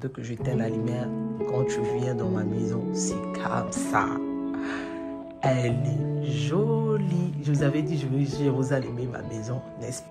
Que j'éteins la lumière quand tu viens dans ma maison, c'est comme ça. Elle est jolie. Je vous avais dit, je veux Jérusalem, ma maison, n'est-ce pas?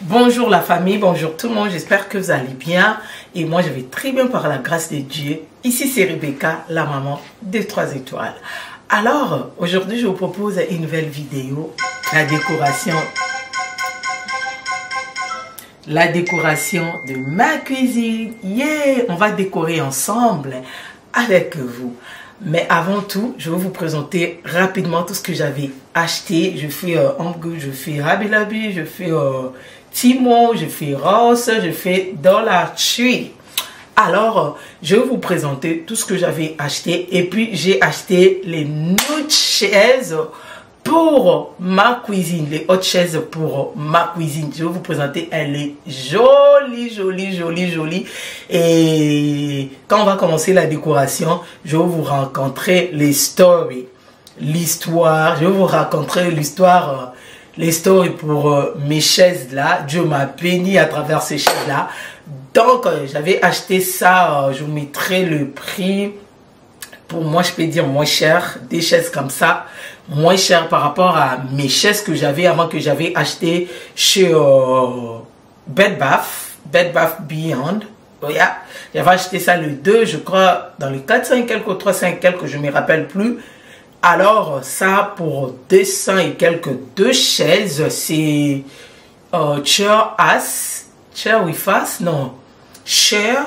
Bonjour la famille, bonjour tout le monde, j'espère que vous allez bien et moi je vais très bien par la grâce de Dieu. Ici c'est Rebecca, la maman des 3 étoiles. Alors aujourd'hui je vous propose une nouvelle vidéo, la décoration de ma cuisine. Yeah, on va décorer ensemble avec vous. Mais avant tout, je vais vous présenter rapidement tout ce que j'avais acheté. Je fais Home Goods, je fais Hobby Lobby, je fais Timo, je fais Ross, je fais Dollar Tree. Alors, je vais vous présenter tout ce que j'avais acheté. Et puis, j'ai acheté les nude chaises pour ma cuisine. Les hautes chaises pour ma cuisine. Je vais vous présenter. Elle est jolie, jolie, jolie, jolie. Et quand on va commencer la décoration, je vais vous raconter les stories. L'histoire. Je vais vous raconter l'histoire. Les stories pour mes chaises là. Dieu m'a béni à travers ces chaises là. Donc, j'avais acheté ça. Je vous mettrai le prix. Pour moi, je peux dire moins cher. Des chaises comme ça. Moins cher par rapport à mes chaises que j'avais avant, que j'avais acheté chez Bed Bath Beyond. Yeah. J'avais acheté ça le 2, je crois, dans le 400 quelques ou 300 quelques, je ne me rappelle plus. Alors, ça, pour 200 et quelques, 2 chaises, c'est Chair with Ass, non, Chair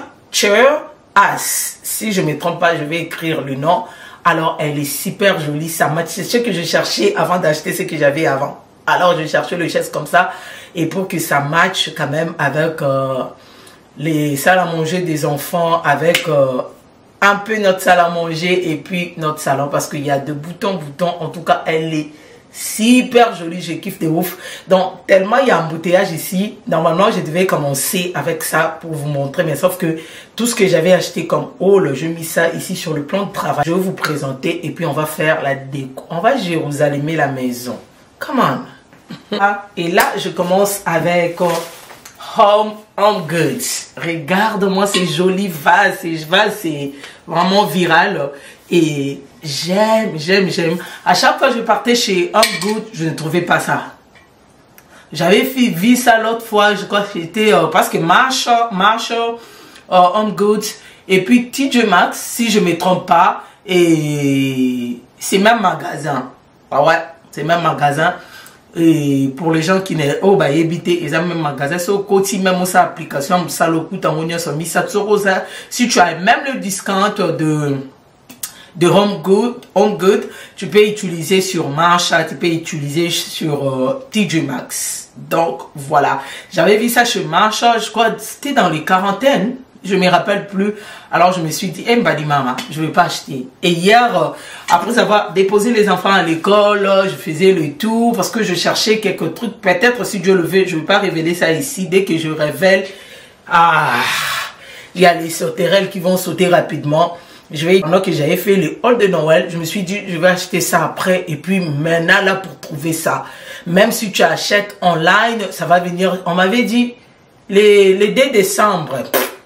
Ass. Si je ne me trompe pas, je vais écrire le nom. Alors, elle est super jolie, ça match. C'est ce que je cherchais avant d'acheter ce que j'avais avant. Alors, je cherchais les chaises comme ça, et pour que ça matche quand même avec les salles à manger des enfants, avec un peu notre salle à manger et puis notre salon, parce qu'il y a de boutons. En tout cas, elle est super jolie, je kiffe de ouf. Donc, tellement il y a un embouteillage ici. Normalement, je devais commencer avec ça pour vous montrer, mais sauf que tout ce que j'avais acheté comme haul, je mis ça ici sur le plan de travail. Je vais vous présenter et puis on va faire la déco. On va Jérusalemmer la maison. Come on. Et là, je commence avec Home Goods. Regarde-moi ces jolis vases. Ces vases, c'est vraiment viral. Et j'aime. À chaque fois que je partais chez Home Goods, je ne trouvais pas ça. J'avais vu ça l'autre fois. Je crois que c'était parce que Marshall, Home Goods et puis TJ Maxx, si je ne me trompe pas. Et c'est même magasin. Ah ouais, c'est même magasin. Et pour les gens qui n'ont pas habité, ils ont même magasin. C'est au côté même sa application. Ça le coûte en union. Si tu as même le discount de Home Good, tu peux utiliser sur Marshall, tu peux utiliser sur TJ Maxx. Donc voilà, j'avais vu ça chez Marshall, je crois c'était dans les quarantaines, je me rappelle plus. Alors je me suis dit, Mbadi Mama, je vais pas acheter. Et hier, après avoir déposé les enfants à l'école, je faisais le tour parce que je cherchais quelques trucs. Peut-être si Dieu le veut, je vais pas révéler ça ici. Dès que je révèle, il y a les sauterelles qui vont sauter rapidement. Pendant que j'avais fait le haul de Noël, je me suis dit, je vais acheter ça après. Et puis maintenant, là, pour trouver ça, même si tu achètes online, ça va venir. On m'avait dit, les 2 décembre,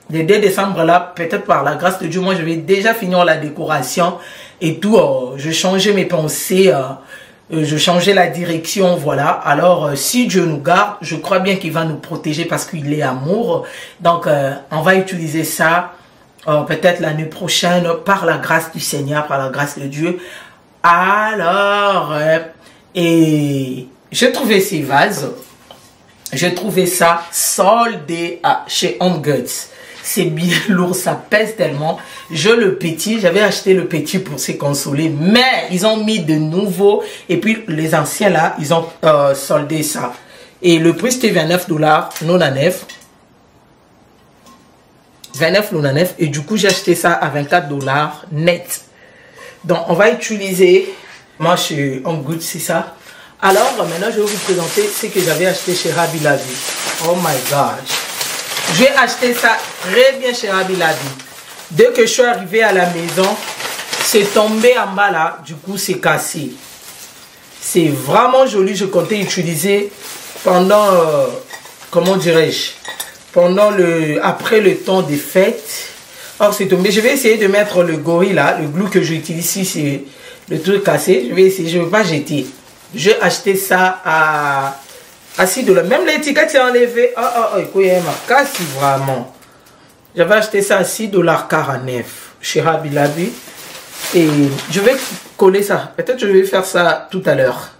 Le 2 décembre là, peut-être par la grâce de Dieu, moi je vais déjà finir la décoration. et tout. Je changeais mes pensées, je changeais la direction, voilà. Alors, si Dieu nous garde, je crois bien qu'il va nous protéger parce qu'il est amour. Donc, on va utiliser ça peut-être l'année prochaine par la grâce du Seigneur, par la grâce de Dieu. Alors, et j'ai trouvé ces vases. J'ai trouvé ça soldé chez Home Goods. C'est bien lourd, ça pèse tellement. Le petit, j'avais acheté le petit pour se consoler, mais ils ont mis de nouveaux. Et puis les anciens là, ils ont soldé ça. Et le prix c'était $29,99. 29,99. Et du coup, j'ai acheté ça à $24 net. Donc, on va utiliser. Moi, chez Home Goods, c'est ça. Alors, maintenant, je vais vous présenter ce que j'avais acheté chez Rabi Lavi. Oh my gosh. J'ai acheté ça très bien chez Rabi Lavi. Dès que je suis arrivé à la maison, c'est tombé en bas là. Du coup, c'est cassé. C'est vraiment joli. Je comptais utiliser pendant, comment dirais-je, après le temps des fêtes. Or, c'est tombé. Je vais essayer de mettre le gorille là. Le glue que j'utilise ici, c'est le truc cassé. Je vais essayer. Je ne vais pas jeter. J'ai acheté ça à $6. Même l'étiquette s'est enlevée. Il y a ma casse vraiment. J'avais acheté ça à $6,49 chez Rabi Lavi. Et je vais coller ça. Peut-être que je vais faire ça tout à l'heure.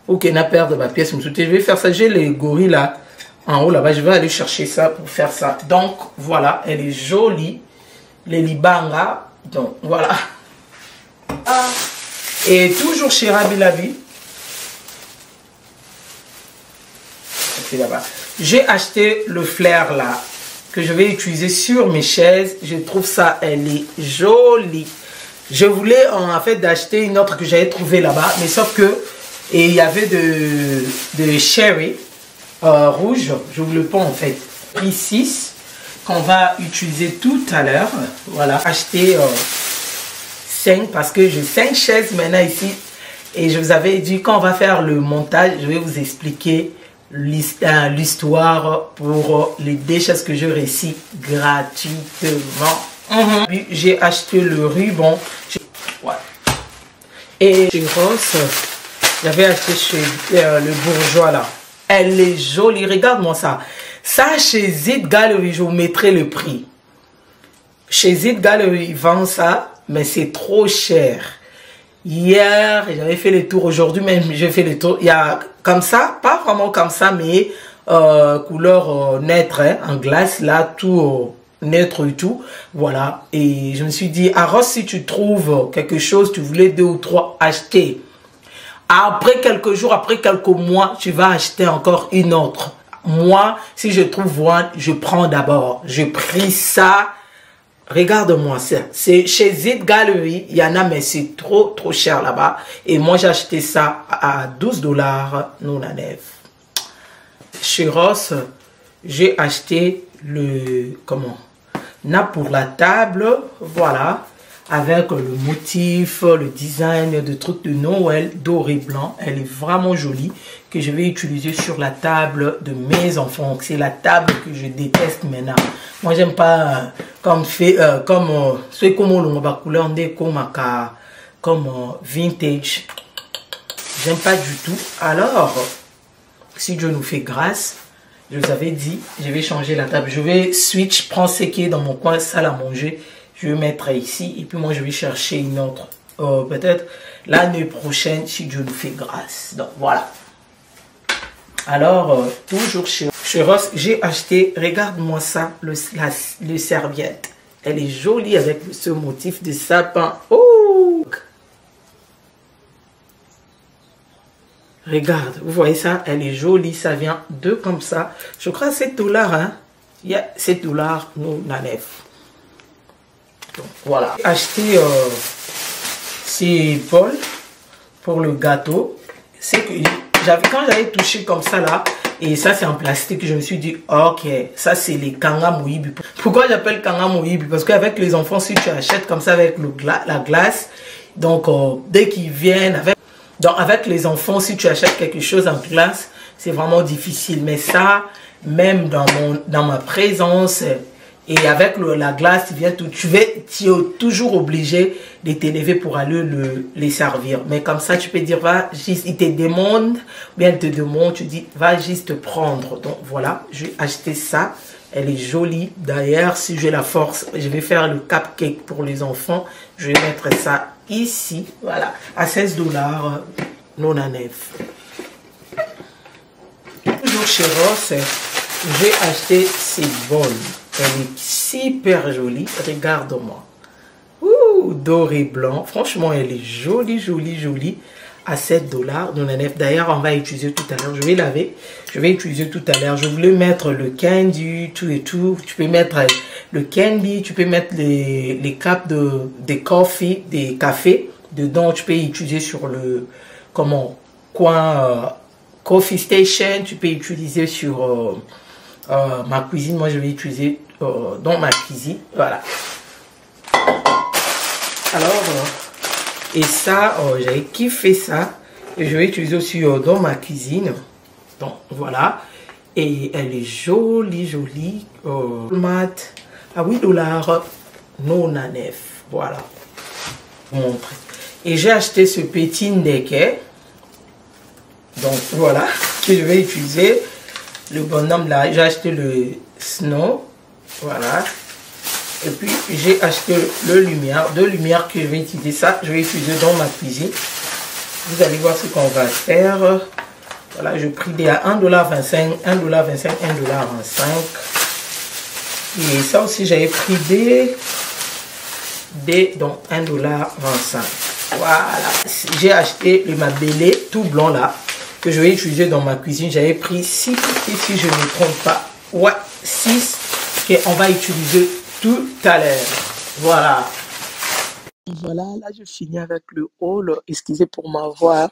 Pour qu'il n'a perdre ma pièce. Je vais faire ça. J'ai les gorilles là. En haut là-bas. Je vais aller chercher ça pour faire ça. Donc voilà. Elle est jolie. Les libanga. Donc voilà. Et toujours chez Rabi Lavi. Là-bas. J'ai acheté le flair là que je vais utiliser sur mes chaises. Je trouve ça, elle est jolie. Je voulais en fait d'acheter une autre que j'avais trouvée là-bas, mais sauf que il y avait de cherry rouge. Je vous le prends en fait. Prix 6 qu'on va utiliser tout à l'heure. Voilà, acheter 5 parce que j'ai 5 chaises maintenant ici. Et je vous avais dit quand on va faire le montage, je vais vous expliquer l'histoire pour les déchets que je récite gratuitement. Puis j'ai acheté le ruban. Et chez Ross, j'avais acheté chez le bourgeois là. Elle est jolie, regarde-moi ça. Ça chez Zit Gallery, je vous mettrai le prix. Chez Zit Gallery, ils vendent ça, mais c'est trop cher. Hier, j'avais fait le tour. Aujourd'hui même, j'ai fait le tour. Il y a comme ça, pas vraiment comme ça, mais couleur neutre, hein, en glace, là, tout neutre et tout. Voilà. Et je me suis dit, à Ross, si tu trouves quelque chose, tu voulais 2 ou 3 acheter. Après quelques jours, après quelques mois, tu vas acheter encore une autre. Moi, si je trouve one, je prends d'abord. J'ai pris ça. Regarde-moi ça. C'est chez Zit Gallery. Il y en a, mais c'est trop cher là-bas. Et moi, j'ai acheté ça à $12,99. Chez Ross, j'ai acheté le, nappe pour la table. Voilà. Avec le motif, le design de trucs de Noël doré blanc. Elle est vraiment jolie. Que je vais utiliser sur la table de mes enfants. C'est la table que je déteste maintenant. Moi, j'aime pas comme c'est comme on va couleur comme vintage. J'aime pas du tout. Alors, si Dieu nous fait grâce, je vous avais dit, je vais changer la table. Je vais switch, prendre ce qui est dans mon coin, salle à manger. Je vais mettre ici et puis moi je vais chercher une autre. Peut-être l'année prochaine si Dieu nous fait grâce. Donc voilà. Alors, toujours chez Ross, j'ai acheté, regarde-moi ça, le serviette. Elle est jolie avec ce motif de sapin. Oh! Regarde, vous voyez ça? Elle est jolie, ça vient de comme ça. Je crois $7, hein? Il y a $7, nous, la nef. Donc voilà. J'ai acheté ces bols pour le gâteau. C'est que quand j'avais touché comme ça là, et ça c'est en plastique, je me suis dit ok, ça c'est les kanga mohibi. Pourquoi j'appelle kanga mohibi? Parce qu'avec les enfants, si tu achètes comme ça avec la glace, donc dès qu'ils viennent avec les enfants, si tu achètes quelque chose en glace, c'est vraiment difficile. Mais ça, même dans ma présence, Et avec la glace, tu es toujours obligé de t'élever pour aller les servir. Mais comme ça, tu peux dire, va juste, il te demande, bien il te demande, tu dis, va juste prendre. Donc voilà, je vais acheter ça. Elle est jolie. D'ailleurs, si j'ai la force, je vais faire le cupcake pour les enfants. Je vais mettre ça ici. Voilà, à 16 $, non à 9. Toujours chez Ross, j'ai acheté ces bols. Elle est super jolie. Regarde-moi. Ouh, doré blanc. Franchement, elle est jolie, jolie, jolie. À 7 $, non à 9. D'ailleurs, on va utiliser tout à l'heure. Je vais laver. Je vais utiliser tout à l'heure. Je voulais mettre le candy, tout et tout. Tu peux mettre le candy. Tu peux mettre les capes des cafés. Dedans, tu peux utiliser sur le coin coffee station. Tu peux utiliser sur ma cuisine. Moi, je vais utiliser dans ma cuisine. Voilà. Alors, et ça, j'ai kiffé ça. Et je vais utiliser aussi dans ma cuisine. Donc, voilà. Et elle est jolie, jolie. Mat à 8 $, non à 9. Voilà. Pour montrer. Et j'ai acheté ce petit ndeke. Donc, voilà. Que je vais utiliser. Le bonhomme là. J'ai acheté le snow. Voilà. Et puis, j'ai acheté deux lumières que je vais utiliser. Ça, je vais utiliser dans ma cuisine. Vous allez voir ce qu'on va faire. Voilà, je pris des à 1,25 $, 1,25 $, 1,25 $. Et ça aussi, j'avais pris donc 1,25 $. Voilà. J'ai acheté le mabélé tout blanc là, que je vais utiliser dans ma cuisine. J'avais pris 6 piquets, si je ne me trompe pas. Ouais, 6 qu'on va utiliser tout à l'heure. Voilà. Voilà, là je finis avec le haul. Excusez pour ma voix.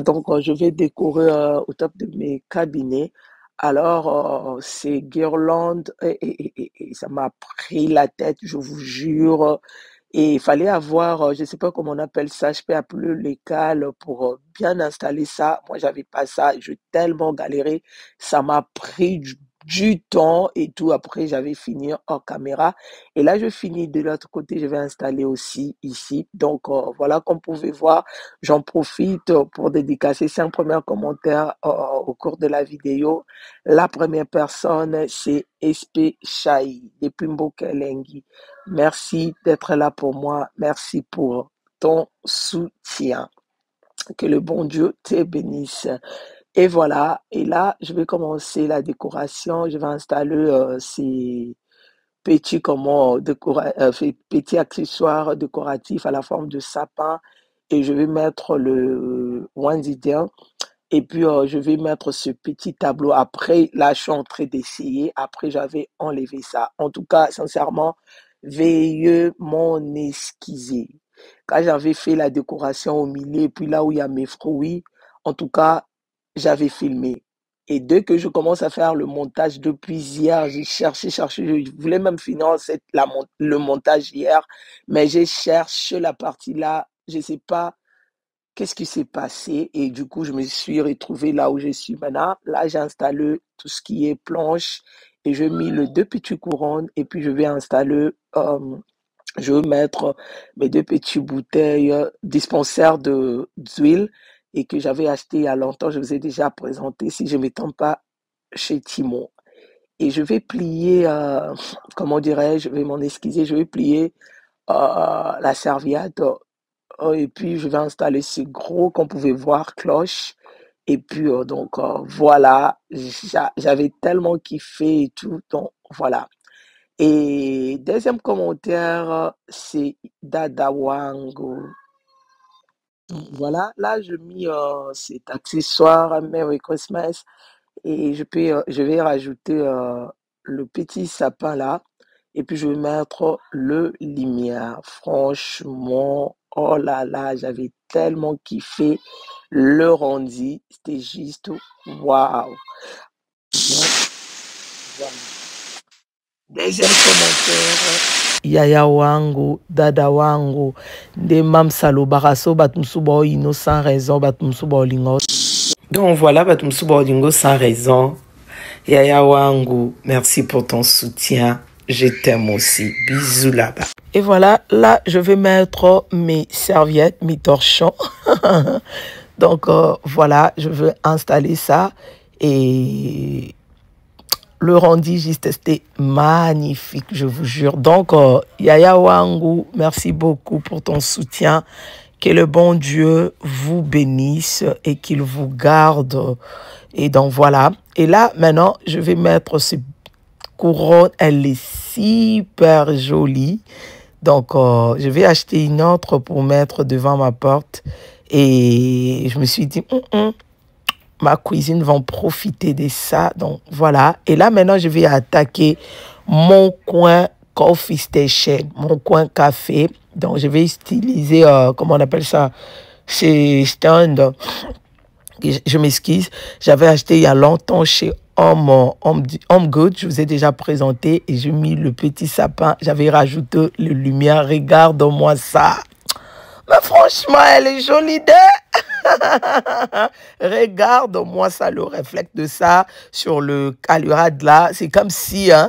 Donc je vais décorer au top de mes cabinets. Alors ces guirlandes et ça m'a pris la tête, je vous jure. Et il fallait avoir, je ne sais pas comment on appelle ça, je peux appeler les cales pour bien installer ça. Moi, j'avais pas ça, j'ai tellement galéré. Ça m'a pris du temps et tout. Après, j'avais fini hors caméra. Et là, je finis de l'autre côté, je vais installer aussi ici. Donc, voilà, comme vous pouvez voir, j'en profite pour dédicacer 5 premiers commentaires au cours de la vidéo. La première personne, c'est SP Chai, depuis Mbokelengi. Merci d'être là pour moi. Merci pour ton soutien. Que le bon Dieu te bénisse. Et voilà. Et là, je vais commencer la décoration. Je vais installer ces petits, petits accessoires décoratifs à la forme de sapin. Et je vais mettre le Wanzidien. Et puis, je vais mettre ce petit tableau. Après, là, je suis en train d'essayer. Après, j'avais enlevé ça. En tout cas, sincèrement, veuillez m'en excuser. Quand j'avais fait la décoration au milieu, puis là où il y a mes fruits, en tout cas, j'avais filmé. Et dès que je commence à faire le montage depuis hier, j'ai cherché, je voulais même finir le montage hier, mais j'ai cherché la partie là, je ne sais pas qu'est-ce qui s'est passé et du coup, je me suis retrouvée là où je suis maintenant. Là, j'ai installé tout ce qui est planche et je mis les 2 petites couronnes et puis je vais installer, je vais mettre mes 2 petites bouteilles dispensaires d'huile et que j'avais acheté il y a longtemps. Je vous ai déjà présenté si je ne me trompe pas chez Timon. Et je vais plier, comment dirais-je, je vais m'en excuser, je vais plier la serviette. Et puis, je vais installer ce gros, qu'on pouvait voir, cloche. Et puis, donc, voilà, j'avais tellement kiffé et tout. Donc, voilà. Et deuxième commentaire, c'est Dada Wango. Voilà, là, je mis cet accessoire Merry Christmas et je vais rajouter le petit sapin là. Et puis, je vais mettre le lumière. Franchement, oh là là, j'avais tellement kiffé le rendu. C'était juste waouh. Donc, voilà. Deuxième commentaire. Yaya wangu, dada wangu, de mamsalo baraso batumsubo ino sans raison, batumsubo lingo. Donc voilà, batumsubo lingo sans raison. Yaya wangu, merci pour ton soutien. je t'aime aussi. Bisous là-bas. Et voilà, là, je vais mettre mes serviettes, mes torchons. Donc, voilà, je veux installer ça. Et le rendu, juste, c'était magnifique, je vous jure. Donc, Yaya Wangu, merci beaucoup pour ton soutien. Que le bon Dieu vous bénisse et qu'il vous garde. Et donc, voilà. Et là, maintenant, je vais mettre ce couronne. Elle est super jolie. Donc, je vais acheter une autre pour mettre devant ma porte. Et je me suis dit, ma cuisine va en profiter de ça. Donc, voilà. Et là, maintenant, je vais attaquer mon coin coffee station, mon coin café. Donc, je vais utiliser, comment on appelle ça, chez Stand. Je m'excuse. J'avais acheté il y a longtemps chez Home Good. Je vous ai déjà présenté et j'ai mis le petit sapin. J'avais rajouté les lumières. Regarde-moi ça. Mais franchement, elle est jolie Regarde-moi ça, le réflexe de ça sur le calurade là. C'est comme si, hein,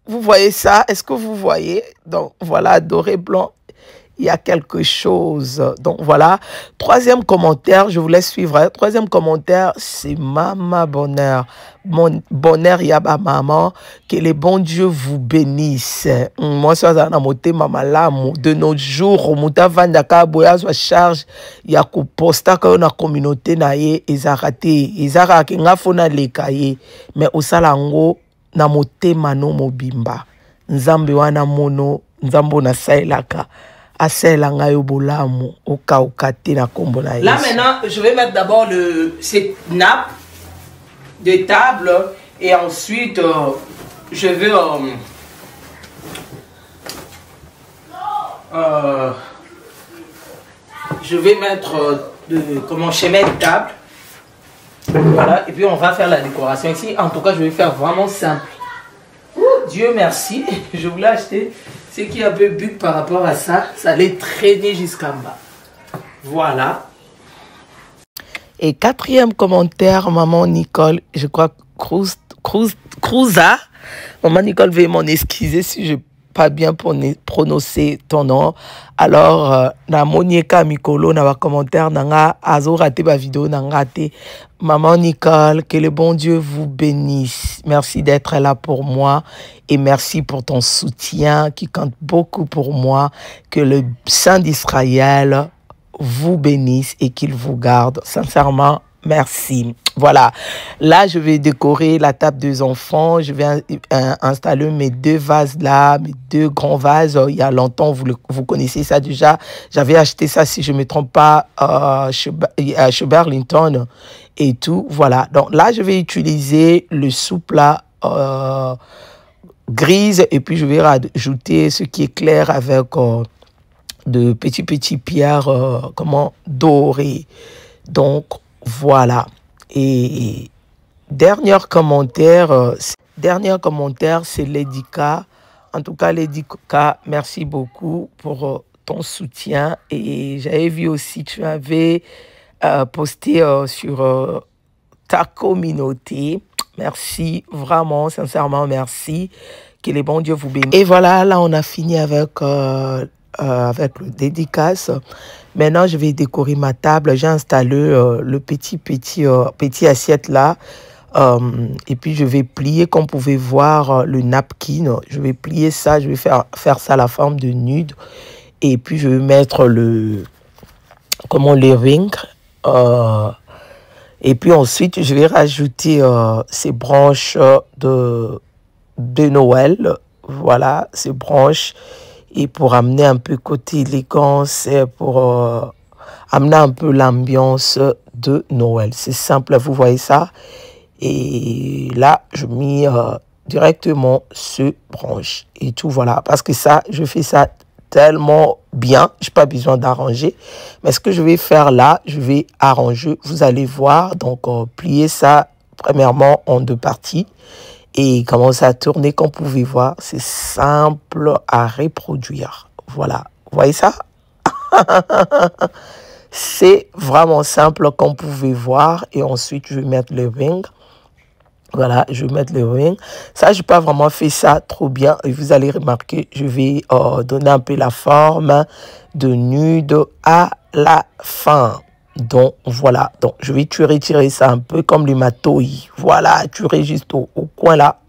vous voyez ça? Est-ce que vous voyez? Donc voilà, doré blanc. Il y a quelque chose. Donc voilà. Troisième commentaire, je vous laisse suivre. Hein. Troisième commentaire, c'est Maman Bonheur. Mon bonheur, yaba maman. Que les bons dieux vous bénissent. Moi, ça, ça a moté maman là. De nos jours, muta vandaka boya soit charge. Ya ko posta ka na communauté na ye ezarate. Ezara ke ngafona lekaye. Mais osalango na moté mano mobimba. Nzambe wana mono. Nzambo na saelaka. Là maintenant, je vais mettre d'abord cette nappe de table et ensuite je vais mettre comment chemin de table. Voilà, et puis on va faire la décoration ici. En tout cas, je vais faire vraiment simple. Dieu merci, je voulais acheter. Ce qui est un peu but par rapport à ça, ça allait traîner jusqu'en bas. Voilà. Et quatrième commentaire, maman Nicole, je crois Cruza. Maman Nicole, veuillez m'en excuser si je n'ai pas bien prononcé ton nom. Alors, na Monieka Mikolo, na commentaire, nanga azo raté ba vidéo, nanga raté. Maman Nicole, que le bon Dieu vous bénisse. Merci d'être là pour moi et merci pour ton soutien qui compte beaucoup pour moi. Que le Saint d'Israël vous bénisse et qu'il vous garde. Sincèrement, merci. Voilà. Là, je vais décorer la table des enfants. Je vais installer mes deux vases là, mes deux grands vases. Il y a longtemps, vous connaissez ça déjà. J'avais acheté ça, si je ne me trompe pas, chez Burlington et tout. Voilà. Donc là, je vais utiliser le soupe là, grise. Et puis, je vais rajouter ce qui est clair avec de petits pierres dorées. Donc, voilà. Et dernier commentaire, c'est Lady K. En tout cas, Lady K, merci beaucoup pour ton soutien. Et j'avais vu aussi, tu avais posté sur ta communauté. Merci, vraiment, sincèrement, merci. Que les bons dieux vous bénissent. Et voilà, là, on a fini avec le dédicace. Maintenant, je vais décorer ma table. J'ai installé le petit assiette là. Et puis, je vais plier, comme vous pouvez voir, le napkin. Je vais plier ça. Je vais faire ça à la forme de nude. Et puis, je vais mettre le ring. Et puis, ensuite, je vais rajouter ces branches de Noël. Voilà, ces branches. Et pour amener un peu côté élégance, pour amener un peu l'ambiance de Noël. C'est simple, vous voyez ça. Et là, je mets directement ce branche. Et tout, voilà. Parce que ça, je fais ça tellement bien. Je n'ai pas besoin d'arranger. Mais ce que je vais faire là, je vais arranger. Vous allez voir. Donc, plier ça, premièrement, en deux parties. Et commence à tourner, comme vous pouvez voir. C'est simple à reproduire. Voilà. Vous voyez ça? C'est vraiment simple, comme vous pouvez voir. Et ensuite, je vais mettre le ring. Voilà, je vais mettre le ring. Ça, je n'ai pas vraiment fait ça trop bien. Et vous allez remarquer, je vais donner un peu la forme de nude à la fin. Donc, voilà. Donc, je vais retirer ça un peu comme les matoi. Voilà, tuer juste au coin là.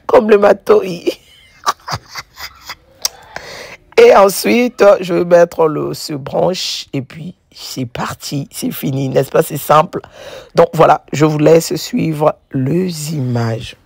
Comme le matoi. Et ensuite, je vais mettre le branche et puis c'est parti, c'est fini, n'est-ce pas? C'est simple. Donc voilà, je vous laisse suivre les images.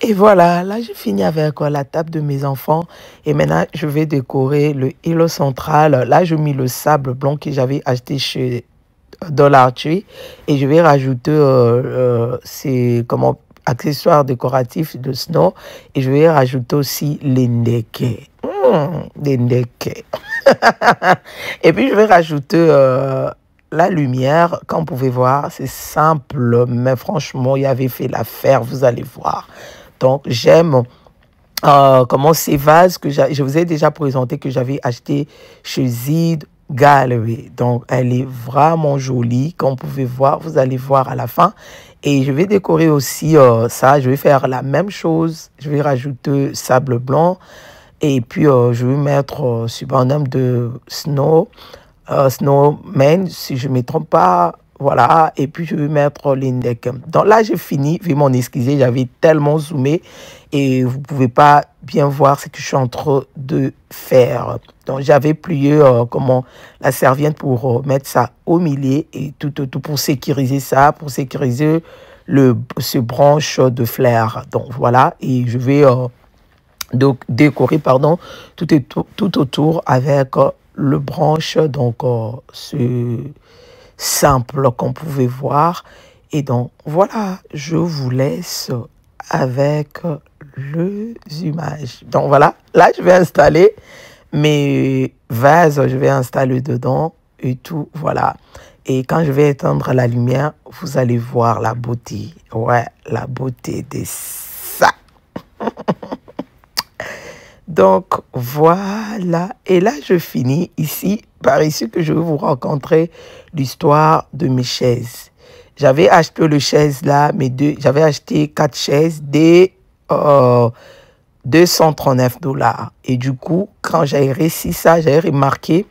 Et voilà, là j'ai fini avec la table de mes enfants et maintenant je vais décorer le îlot central. Là je mets le sable blanc que j'avais acheté chez Dollar Tree et je vais rajouter ces accessoires décoratifs de snow et je vais rajouter aussi les ndeke. Les ndeke. Et puis je vais rajouter la lumière. Comme vous pouvez voir, c'est simple mais franchement il avait fait l'affaire, vous allez voir. Donc, j'aime ces vases que je vous ai déjà présenté, que j'avais acheté chez Zid Gallery. Donc, elle est vraiment jolie. Comme vous pouvez voir, vous allez voir à la fin. Et je vais décorer aussi ça. Je vais faire la même chose. Je vais rajouter sable blanc. Et puis, je vais mettre sur un homme de Snowman, si je ne me trompe pas. Voilà, et puis je vais mettre l'index. Donc là, j'ai fini. Veuillez m'en excuser, j'avais tellement zoomé et vous ne pouvez pas bien voir ce que je suis en train de faire. Donc j'avais plié la serviette pour mettre ça au milieu et tout pour sécuriser ça, pour sécuriser ce branche de fleurs. Donc voilà, et je vais décorer tout autour avec le branche, donc ce simple qu'on pouvait voir. Et donc voilà, je vous laisse avec les images. Donc voilà, là je vais installer mes vases, je vais installer dedans et tout, voilà. Et quand je vais éteindre la lumière, vous allez voir la beauté. Ouais, la beauté de ça. Donc voilà, et là je finis ici, par ici que je vais vous raconter l'histoire de mes chaises. J'avais acheté le chaise là, j'avais acheté 4 chaises de $239. Et du coup, quand j'ai réussi ça, j'ai remarqué,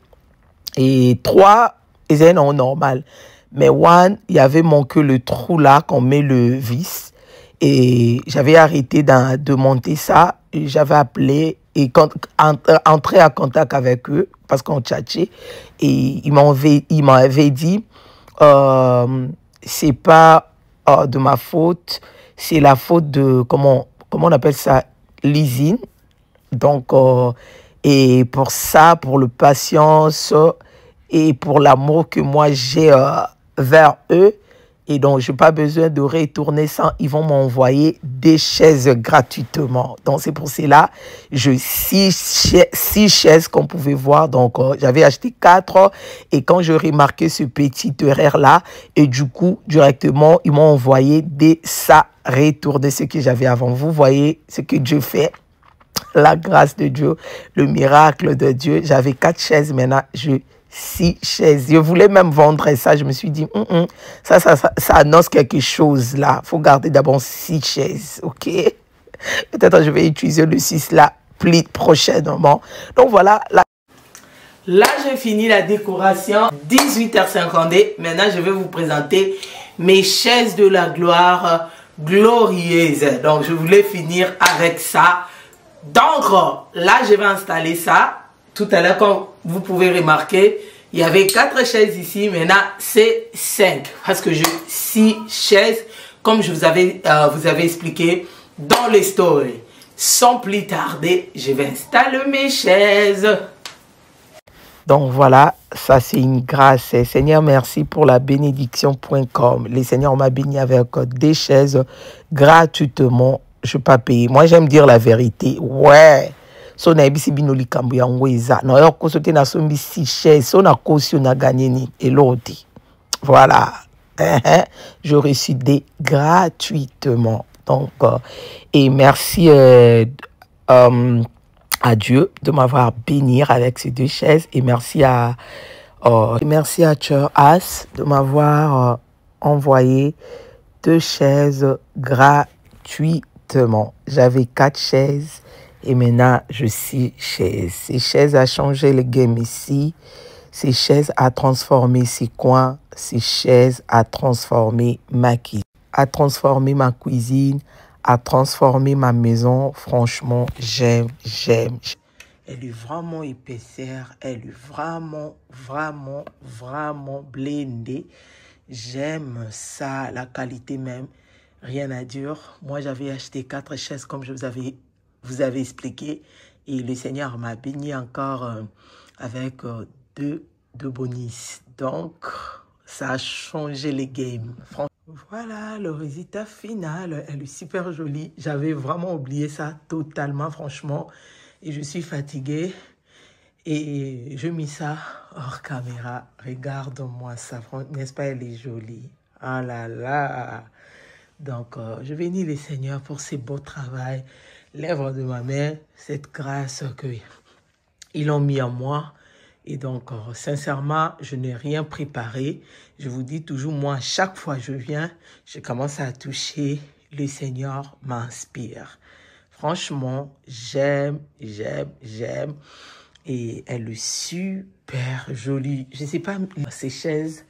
et 3 étaient non normal. Mais one, il y avait manqué le trou là qu'on met le vis. Et j'avais arrêté de monter ça. J'avais appelé et entré en contact avec eux parce qu'on tchatchait. Et ils m'avaient dit, c'est pas de ma faute, c'est la faute de, comment on appelle ça, l'usine. Donc, et pour ça, pour le patience et pour l'amour que moi j'ai vers eux, et donc je n'ai pas besoin de retourner sans, ils vont m'envoyer des chaises gratuitement. Donc c'est pour cela, six chaises qu'on pouvait voir. Donc j'avais acheté 4 et quand je remarquais ce petit horaire là, et du coup directement ils m'ont envoyé ça retourner ce que j'avais avant. Vous voyez ce que Dieu fait. La grâce de Dieu, le miracle de Dieu. J'avais 4 chaises, maintenant j'ai 6 chaises. Je voulais même vendre ça. Je me suis dit, ça annonce quelque chose là. Il faut garder d'abord 6 chaises, ok? Peut-être je vais utiliser le 6 là plus prochainement. Donc voilà. Là, j'ai fini la décoration. 18h52. Maintenant, je vais vous présenter mes chaises de la gloire glorieuses. Donc, je voulais finir avec ça. Donc, là, je vais installer ça. Tout à l'heure, comme vous pouvez remarquer, Il y avait 4 chaises ici, maintenant c'est 5. Parce que j'ai 6 chaises, comme je vous avais expliqué dans les stories. Sans plus tarder, je vais installer mes chaises. Donc voilà, ça c'est une grâce. Seigneur, merci pour la bénédiction.com. Le Seigneur m'a béni avec des chaises gratuitement. Je ne vais pas payer. Moi, j'aime dire la vérité. Ouais. So na ebisi binoli kambu ya ngweza. Na yo kosote na sombi 6 chaises. So na kosi on a gagné ni eloti. Voilà. Je reçus des gratuitement. Donc, et merci à Dieu de m'avoir béni avec ces 2 chaises. Et merci à Chur As de m'avoir envoyé 2 chaises gratuitement. J'avais 4 chaises et maintenant je suis 6 chaises. Ces chaises a changé le game ici. Ces chaises a transformé ces coins. Ces chaises a transformé ma cuisine. A transformé ma cuisine. A transformé ma maison. Franchement, j'aime. Elle est vraiment épaisseur. Elle est vraiment blindée. J'aime ça, la qualité même. Rien à dire. Moi, j'avais acheté 4 chaises comme je vous avais expliqué. Et le Seigneur m'a béni encore avec 2 bonus. Donc, ça a changé les games. Voilà, le résultat final. Elle est super jolie. J'avais vraiment oublié ça totalement, franchement. Et je suis fatiguée. Et je mis ça hors caméra. Regarde-moi ça. N'est-ce pas, elle est jolie. Ah là là. Donc, je bénis le Seigneur pour ce beau travail. L'œuvre de ma main, cette grâce qu'ils ont mis en moi. Et donc, sincèrement, je n'ai rien préparé. Je vous dis toujours, moi, à chaque fois que je viens, je commence à toucher. Le Seigneur m'inspire. Franchement, j'aime. Et elle est super jolie. Je ne sais pas, ces chaises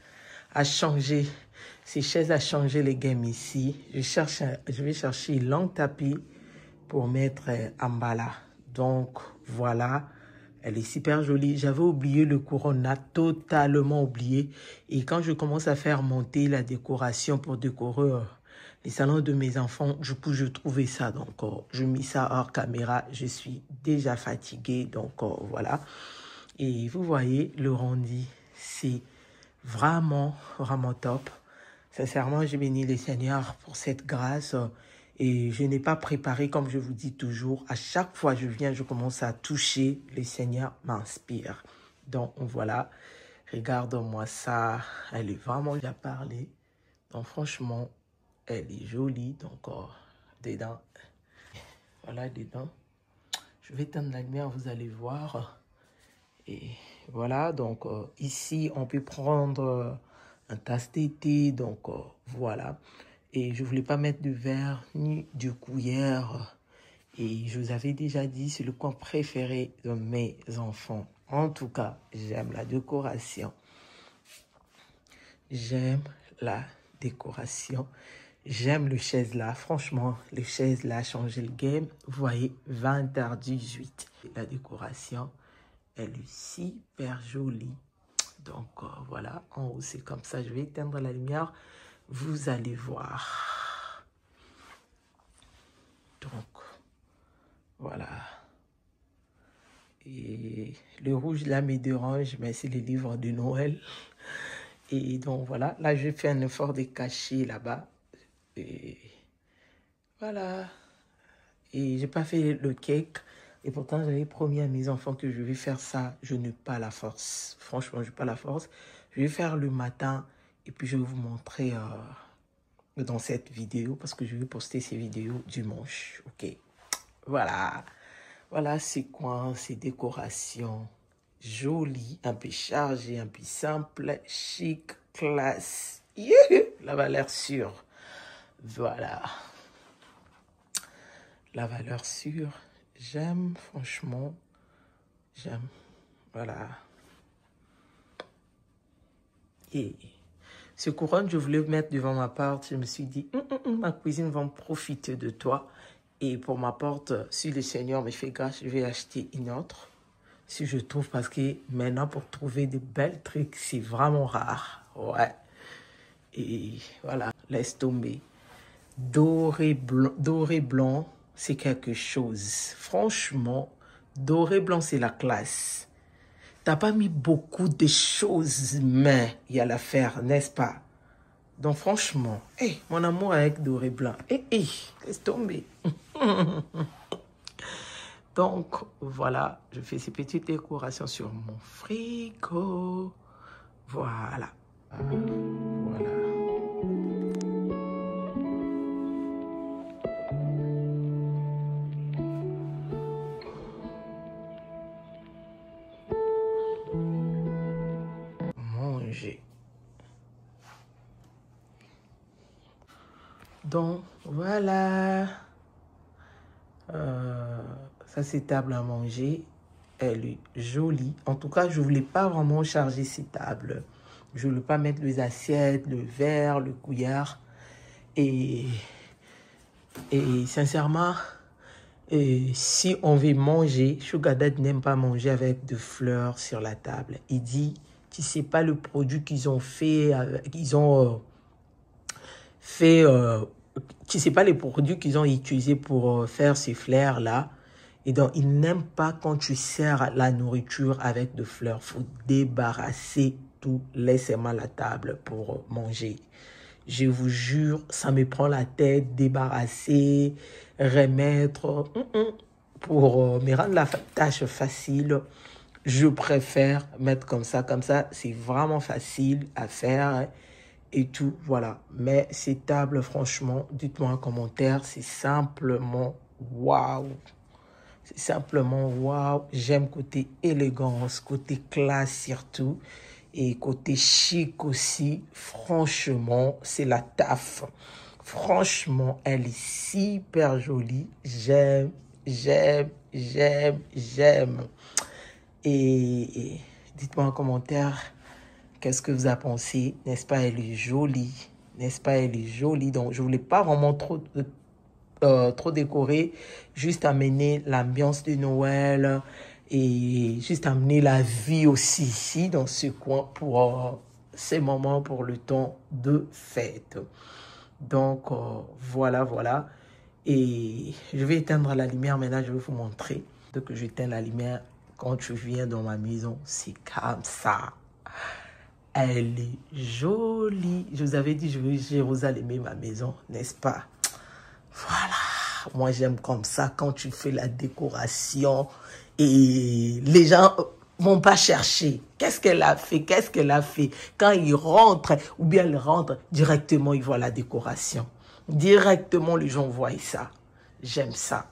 a changé. Ces chaises a changé les games ici. Je vais chercher un long tapis pour mettre en bas là. Donc, voilà. Elle est super jolie. J'avais oublié le couronne, totalement oublié. Et quand je commence à faire monter la décoration pour décorer les salons de mes enfants, du coup, je trouvais ça. Donc, je mis ça hors caméra. Je suis déjà fatiguée. Donc, voilà. Et vous voyez, le rendu, c'est vraiment top. Sincèrement, je bénis le Seigneur pour cette grâce. Et je n'ai pas préparé, comme je vous dis toujours. À chaque fois que je viens, je commence à toucher. Le Seigneur m'inspire. Donc, voilà. Regarde-moi ça. Elle est vraiment bien parlée. Donc, franchement, elle est jolie. Donc, dedans. Voilà, dedans. Je vais éteindre la lumière, vous allez voir. Et voilà. Donc, ici, on peut prendre un tasse de thé. Donc, voilà. Et je ne voulais pas mettre de verre ni de cuillère. Et je vous avais déjà dit, c'est le coin préféré de mes enfants. En tout cas, j'aime la décoration. J'aime la décoration. J'aime le chaise là. Franchement, le chaise là a changé le game. Vous voyez, 20h18. La décoration, elle est super jolie. Donc, voilà. En haut, c'est comme ça. Je vais éteindre la lumière. Vous allez voir. Donc, voilà. Et le rouge là me dérange, mais c'est les livres de Noël. Et donc, voilà. Là, je fais un effort de cacher là-bas. Et voilà. Et j'ai pas fait le cake. Et pourtant, j'avais promis à mes enfants que je vais faire ça. Je n'ai pas la force. Franchement, je n'ai pas la force. Je vais faire le matin. Et puis, je vais vous montrer dans cette vidéo. Parce que je vais poster ces vidéos dimanche. OK. Voilà. Voilà, c'est quoi ces décorations jolies, un peu chargées, un peu simple, chic, classe. Yeah, la valeur sûre. Voilà. La valeur sûre. J'aime, franchement. J'aime. Voilà. Et ce couronne, je voulais mettre devant ma porte. Je me suis dit, ma cuisine va en profiter de toi. Et pour ma porte, si le Seigneur me fait grâce, je vais acheter une autre. Si je trouve, parce que maintenant, pour trouver de belles trucs, c'est vraiment rare. Ouais. Et voilà, laisse tomber. Doré blanc, c'est quelque chose. Franchement, doré blanc, c'est la classe. T'as pas mis beaucoup de choses, mais il y a l'affaire, n'est-ce pas? Donc franchement, hey, mon amour avec doré blanc, laisse tomber. Donc voilà, je fais ces petites décorations sur mon frigo. Voilà. Voilà. Manger. Donc voilà. Ça c'est table à manger. Elle est jolie. En tout cas, je voulais pas vraiment charger ces tables. Je voulais pas mettre les assiettes, le verre, le couillard. Et sincèrement, si on veut manger, Sugar Daddy n'aime pas manger avec de fleurs sur la table. Il dit, tu sais pas le produit qu'ils ont fait, tu sais pas les produits qu'ils ont utilisés pour faire ces fleurs-là. Et donc, il n'aime pas quand tu sers la nourriture avec de fleurs. Il faut débarrasser tout, laissez-moi la table pour manger. Je vous jure, ça me prend la tête, débarrasser, remettre, pour me rendre la tâche facile. Je préfère mettre comme ça, c'est vraiment facile à faire et tout, voilà. Mais ces tables, franchement, dites-moi en commentaire, c'est simplement waouh. C'est simplement waouh. J'aime côté élégance, côté classe surtout. Et côté chic aussi, franchement, c'est la taf. Franchement, elle est super jolie. J'aime. Et dites-moi en commentaire, qu'est-ce que vous avez pensé? N'est-ce pas, elle est jolie? N'est-ce pas, elle est jolie? Donc, je voulais pas vraiment trop décorer, juste amener l'ambiance de Noël. Et juste amener la vie aussi ici, dans ce coin, pour ces moments, pour le temps de fête. Donc, voilà. Et je vais éteindre la lumière. Maintenant, je vais vous montrer. Dès que j'éteins la lumière, quand je viens dans ma maison, c'est comme ça. Elle est jolie. Je vous avais dit, je veux Jérusalem, ma maison, n'est-ce pas? Voilà. Moi, j'aime comme ça, quand tu fais la décoration et les gens vont pas chercher. Qu'est-ce qu'elle a fait? Qu'est-ce qu'elle a fait? Quand ils rentrent, ou bien ils rentrent, directement, ils voient la décoration. Directement, les gens voient ça. J'aime ça.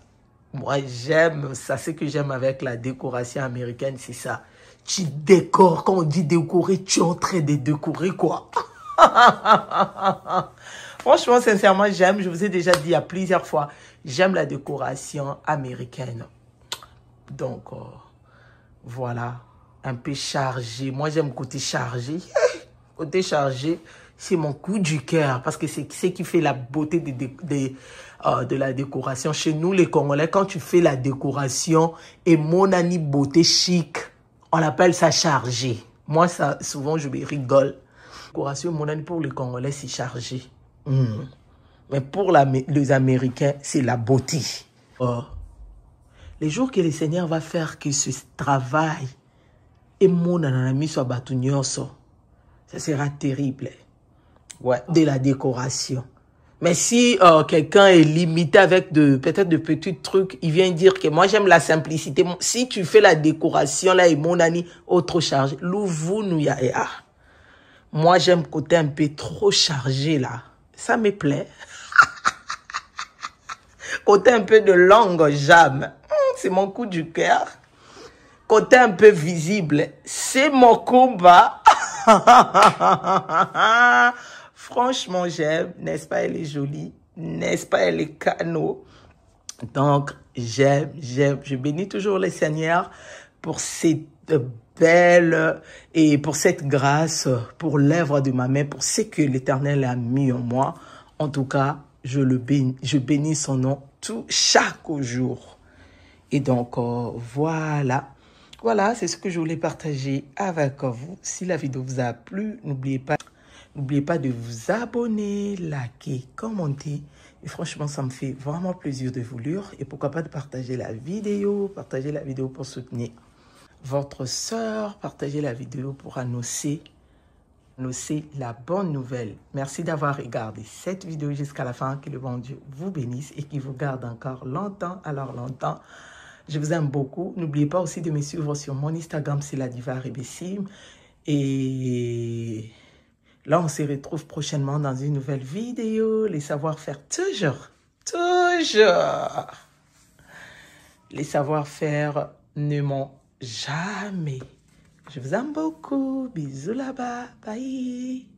Moi, j'aime ça. Ce que j'aime avec la décoration américaine, c'est ça. Tu décores. Quand on dit décorer, tu es en train de décorer, quoi. Franchement, sincèrement, j'aime. Je vous ai déjà dit à plusieurs fois, j'aime la décoration américaine. Donc, voilà, un peu chargé. Moi, j'aime côté chargé. Côté chargé, c'est mon coup du cœur parce que c'est ce qui fait la beauté de la décoration. Chez nous, les Congolais, quand tu fais la décoration et mon ami beauté chic, on appelle ça chargé. Moi, ça, souvent, je me rigole. Décoration, mon ami pour les Congolais, c'est chargé. Mais pour les Américains, c'est la beauté. Les jours que le Seigneur va faire que ce travail et mon ami soit battu, ça sera terrible. Ouais, de la décoration. Mais si quelqu'un est limité avec peut-être de petits trucs, il vient dire que moi j'aime la simplicité. Si tu fais la décoration là et mon ami autre chargé, moi j'aime côté un peu trop chargé là. Ça me plaît. Côté un peu de langue, j'aime. C'est mon coup du cœur. Côté un peu visible, c'est mon combat. Franchement, j'aime. N'est-ce pas, elle est jolie. N'est-ce pas, elle est canot. Donc, j'aime. Je bénis toujours le Seigneur pour cette belle et pour cette grâce, pour l'œuvre de ma main, pour ce que l'Éternel a mis en moi. En tout cas, je bénis son nom chaque jour. Et donc, voilà. Voilà, c'est ce que je voulais partager avec vous. Si la vidéo vous a plu, n'oubliez pas de vous abonner, liker, commenter. Et franchement, ça me fait vraiment plaisir de vous lire. Et pourquoi pas de partager la vidéo. Partagez la vidéo pour soutenir votre sœur. Partagez la vidéo pour annoncer la bonne nouvelle. Merci d'avoir regardé cette vidéo jusqu'à la fin. Que le bon Dieu vous bénisse et qu'il vous garde encore longtemps, alors longtemps. Je vous aime beaucoup. N'oubliez pas aussi de me suivre sur mon Instagram, c'est la diva Rebessim. Et là, on se retrouve prochainement dans une nouvelle vidéo. Les savoir-faire, toujours. Les savoir-faire ne mentent jamais. Je vous aime beaucoup. Bisous là-bas. Bye.